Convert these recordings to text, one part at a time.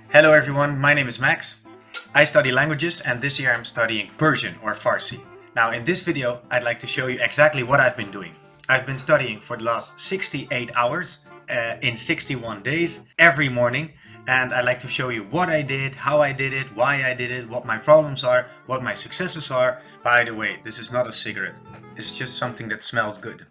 Hello everyone, my name is Max. I study languages and this year I'm studying Persian or Farsi. Now in this video I'd like to show you exactly what I've been doing. I've been studying for the last 68 hours in 61 days every morning, and I'd like to show you what I did, how I did it, why I did it, what my problems are, what my successes are. By the way, this is not a cigarette, it's just something that smells good.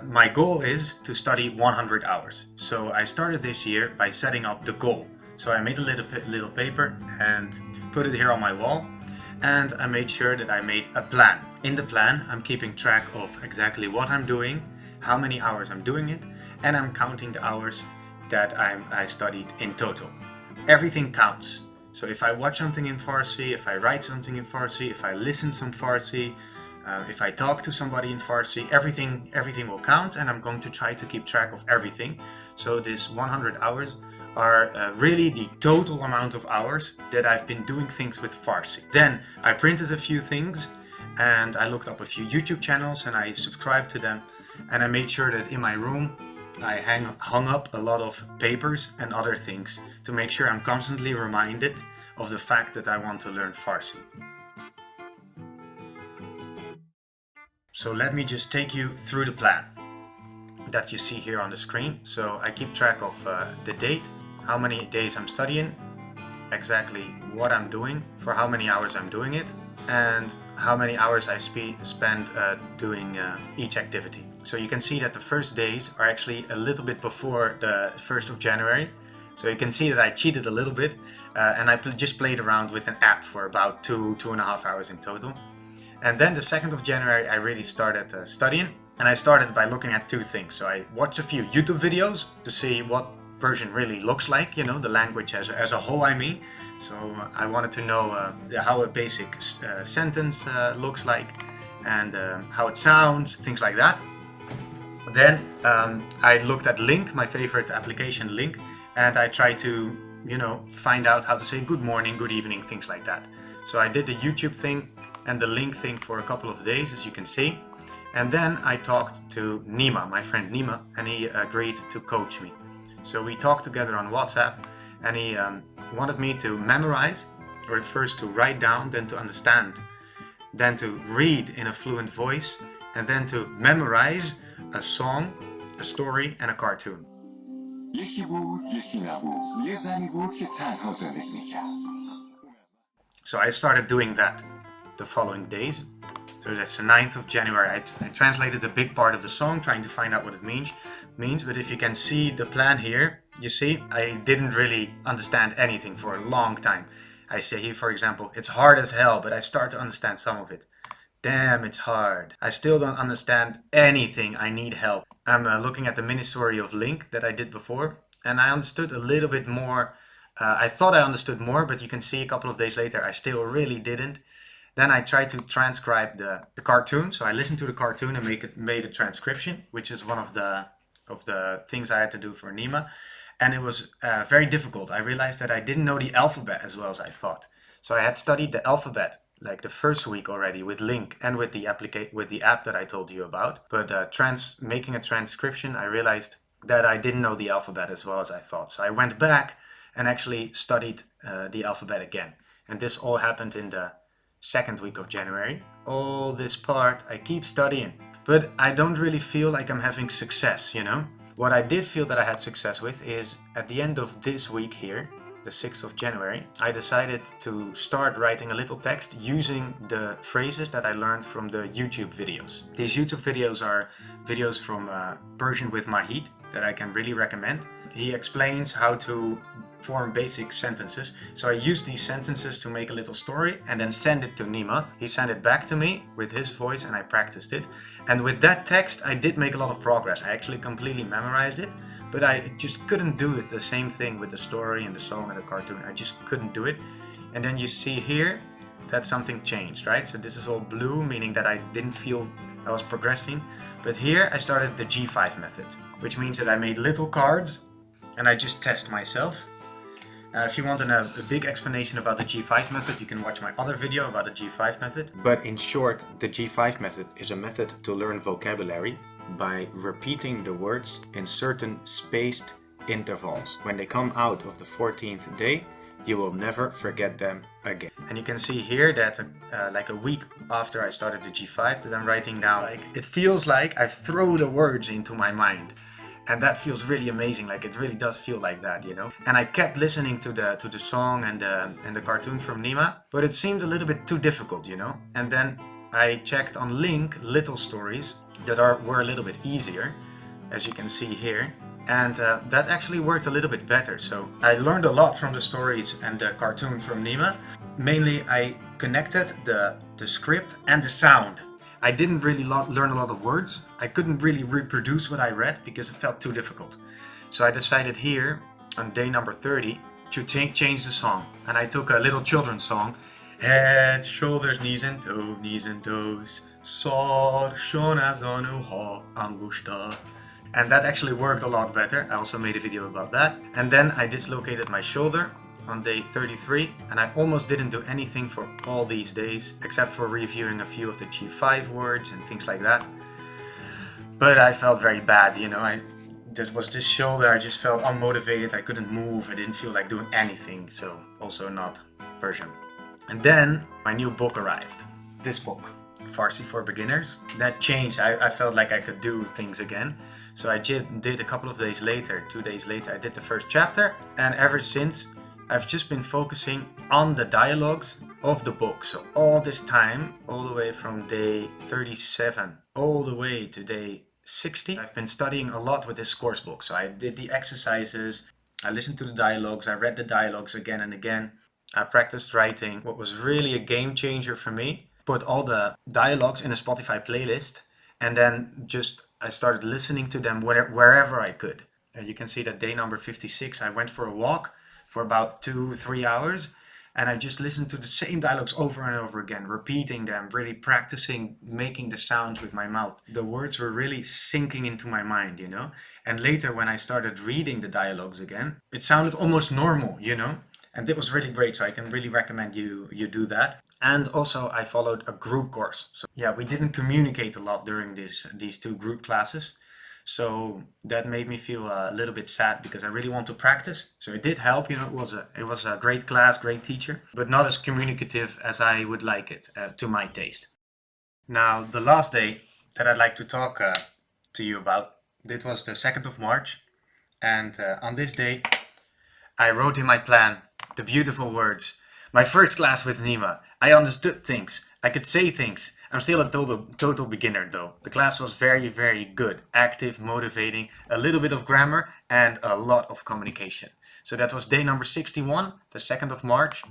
My goal is to study 100 hours. So I started this year by setting up the goal. So I made a little paper and put it here on my wall, and I made sure that I made a plan. In the plan, I'm keeping track of exactly what I'm doing, how many hours I'm doing it, and I'm counting the hours that I studied in total. Everything counts. So if I watch something in Farsi, if I write something in Farsi, if I listen some Farsi, if I talk to somebody in Farsi, everything will count, and I'm going to try to keep track of everything. So this 100 hours are really the total amount of hours that I've been doing things with Farsi. Then I printed a few things and I looked up a few YouTube channels and I subscribed to them, and I made sure that in my room I hung up a lot of papers and other things to make sure I'm constantly reminded of the fact that I want to learn Farsi. So let me just take you through the plan that you see here on the screen. So I keep track of the date, how many days I'm studying, exactly what I'm doing, for how many hours I'm doing it, and how many hours I spend doing each activity. So you can see that the first days are actually a little bit before the 1st of January. So you can see that I cheated a little bit and I just played around with an app for about 2.5 hours in total. And then the 2nd of January I really started studying, and I started by looking at two things. So I watched a few YouTube videos to see what Persian really looks like, you know, the language as a whole, I mean. So I wanted to know how a basic sentence looks like, and how it sounds, things like that. Then I looked at Link, my favorite application Link, and I tried to, you know, find out how to say good morning, good evening, things like that. So I did the YouTube thing and the Link thing for a couple of days, as you can see. And then I talked to Nima, my friend Nima, and he agreed to coach me. So we talked together on WhatsApp, and he wanted me to memorize, or first to write down, then to understand, then to read in a fluent voice, and then to memorize a song, a story, and a cartoon. So I started doing that the following days. So that's the 9th of January. I translated a big part of the song, trying to find out what it means. But if you can see the plan here, you see, I didn't really understand anything for a long time. I say here, for example, it's hard as hell, but I start to understand some of it. Damn, it's hard. I still don't understand anything. I need help. I'm looking at the mini story of Link that I did before, and I understood a little bit more. I thought I understood more, but you can see a couple of days later I still really didn't. Then I tried to transcribe the cartoon. So I listened to the cartoon and made a transcription, which is one of the things I had to do for Nima. And it was very difficult. I realized that I didn't know the alphabet as well as I thought. So I had studied the alphabet like the first week already with Link and with the app that I told you about. But making a transcription, I realized that I didn't know the alphabet as well as I thought. So I went back and actually studied the alphabet again. And this all happened in the 2nd week of January. All this part I keep studying, but I don't really feel like I'm having success, you know? What I did feel that I had success with is at the end of this week here, the 6th of January, I decided to start writing a little text using the phrases that I learned from the YouTube videos. These YouTube videos are videos from Persian with Mahid that I can really recommend. He explains how to form basic sentences. So I used these sentences to make a little story and then send it to Nima. He sent it back to me with his voice and I practiced it. And with that text I did make a lot of progress. I actually completely memorized it, but I just couldn't do it the same thing with the story and the song and the cartoon. I just couldn't do it. And then you see here that something changed, right? So this is all blue, meaning that I didn't feel I was progressing. But here I started the G5 method, which means that I made little cards and I just test myself. If you want a big explanation about the G5 method, you can watch my other video about the G5 method. But in short, the G5 method is a method to learn vocabulary by repeating the words in certain spaced intervals. When they come out of the 14th day, you will never forget them again. And you can see here that like a week after I started the G5 that I'm writing down, like, it feels like I throw the words into my mind. And that feels really amazing. Like, it really does feel like that, you know. And I kept listening to the song and the cartoon from Nima, but it seemed a little bit too difficult, you know. And then I checked on Link little stories that were a little bit easier, as you can see here. And that actually worked a little bit better. So I learned a lot from the stories and the cartoon from Nima. Mainly I connected the script and the sound. I didn't really learn a lot of words. I couldn't really reproduce what I read because it felt too difficult. So I decided here on day number 30 to change the song. And I took a little children's song. Head, shoulders, knees and toes. Sor, shona, zonu, ha, angushta. And that actually worked a lot better. I also made a video about that. And then I dislocated my shoulder on day 33, and I almost didn't do anything for all these days, except for reviewing a few of the G5 words and things like that. But I felt very bad, you know. This shoulder, I just felt unmotivated. I couldn't move. I didn't feel like doing anything. So also not Persian. And then my new book arrived. This book, Farsi for Beginners. That changed. I felt like I could do things again. So I did a couple of days later, 2 days later, I did the first chapter. And ever since, I've just been focusing on the dialogues of the book. So all this time, all the way from day 37, all the way to day 60, I've been studying a lot with this course book. So I did the exercises, I listened to the dialogues, I read the dialogues again and again. I practiced writing. What was really a game changer for me, put all the dialogues in a Spotify playlist, and then I started listening to them wherever I could. You can see that day number 56, I went for a walk for about 2-3 hours, and I just listened to the same dialogues over and over again, repeating them, really practicing making the sounds with my mouth. The words were really sinking into my mind, you know. And later when I started reading the dialogues again, it sounded almost normal, you know. And it was really great, so I can really recommend you do that. And also I followed a group course. So yeah, we didn't communicate a lot during these 2 group classes. So that made me feel a little bit sad because I really want to practice. So it did help, you know, it was a great class, great teacher, but not as communicative as I would like it to my taste. Now, the last day that I'd like to talk to you about, it was the 2nd of March. And on this day, I wrote in my plan the beautiful words. My first class with Nima. I understood things. I could say things. I'm still a total beginner though. The class was very, very good. Active, motivating, a little bit of grammar and a lot of communication. So that was day number 61, the 2nd of March.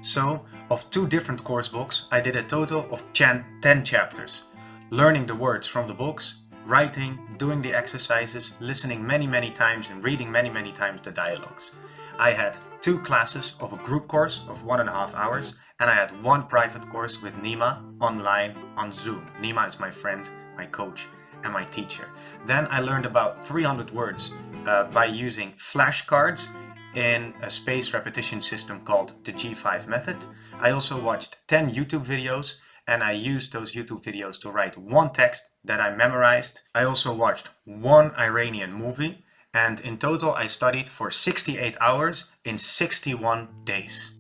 So, of 2 different course books, I did a total of 10 chapters. Learning the words from the books, writing, doing the exercises, listening many times and reading many times the dialogues. I had 2 classes of a group course of 1.5 hours, and I had 1 private course with Nima online on Zoom. Nima is my friend, my coach, and my teacher. Then I learned about 300 words by using flashcards in a spaced repetition system called the G5 method. I also watched 10 YouTube videos, and I used those YouTube videos to write 1 text that I memorized. I also watched 1 Iranian movie, and in total I studied for 68 hours in 61 days.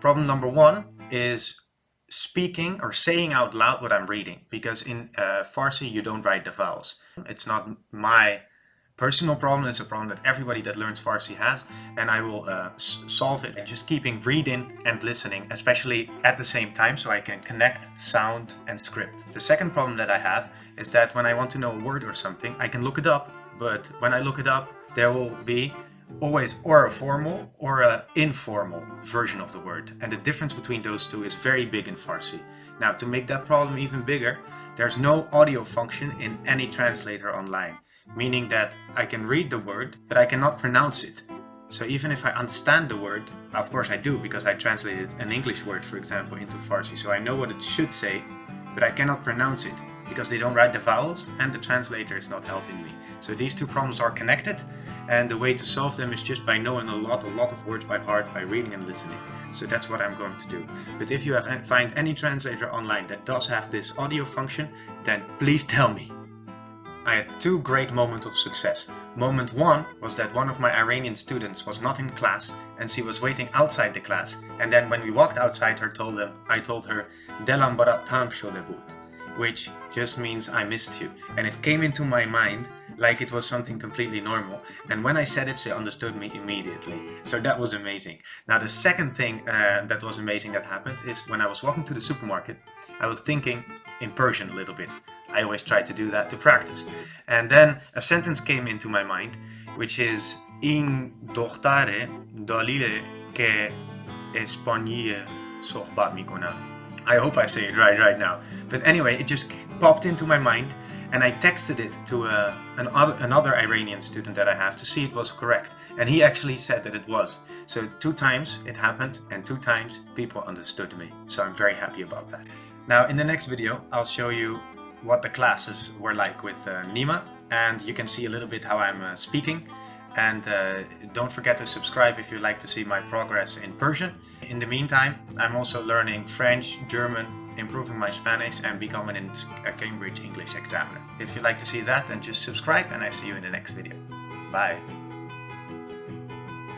Problem number 1 is speaking or saying out loud what I'm reading, because in Farsi you don't write the vowels. It's not my personal problem, it's a problem that everybody that learns Farsi has, and I will solve it just keeping reading and listening, especially at the same time, so I can connect sound and script. The second problem that I have is that when I want to know a word or something, I can look it up, but when I look it up, there will be always or a formal or an informal version of the word, and the difference between those 2 is very big in Farsi. Now, to make that problem even bigger, there's no audio function in any translator online, meaning that I can read the word, but I cannot pronounce it. So even if I understand the word, of course I do, because I translated an English word, for example, into Farsi, so I know what it should say, but I cannot pronounce it, because they don't write the vowels, and the translator is not helping me. So these 2 problems are connected, and the way to solve them is just by knowing a lot of words by heart, by reading and listening. So that's what I'm going to do. But if you find any translator online that does have this audio function, then please tell me. I had two great moments of success. Moment one was that one of my Iranian students was not in class and she was waiting outside the class, and then when we walked outside I told her Delam barat tang shode bud, which just means I missed you, and it came into my mind like it was something completely normal, and when I said it she understood me immediately, so that was amazing. Now the second thing that was amazing that happened is when I was walking to the supermarket, I was thinking in Persian a little bit. I always try to do that to practice, and then a sentence came into my mind which is in dohtare dalile ke Espanye sohbat mikonam. I hope I say it right now. But anyway, it just popped into my mind and I texted it to another Iranian student that I have to see it was correct. And he actually said that it was. So 2 times it happened and 2 times people understood me. So I'm very happy about that. Now in the next video, I'll show you what the classes were like with Nima. And you can see a little bit how I'm speaking. And don't forget to subscribe if you'd like to see my progress in Persian. In the meantime, I'm also learning French, German, improving my Spanish and becoming a Cambridge English examiner. If you'd like to see that, then just subscribe and I see you in the next video. Bye!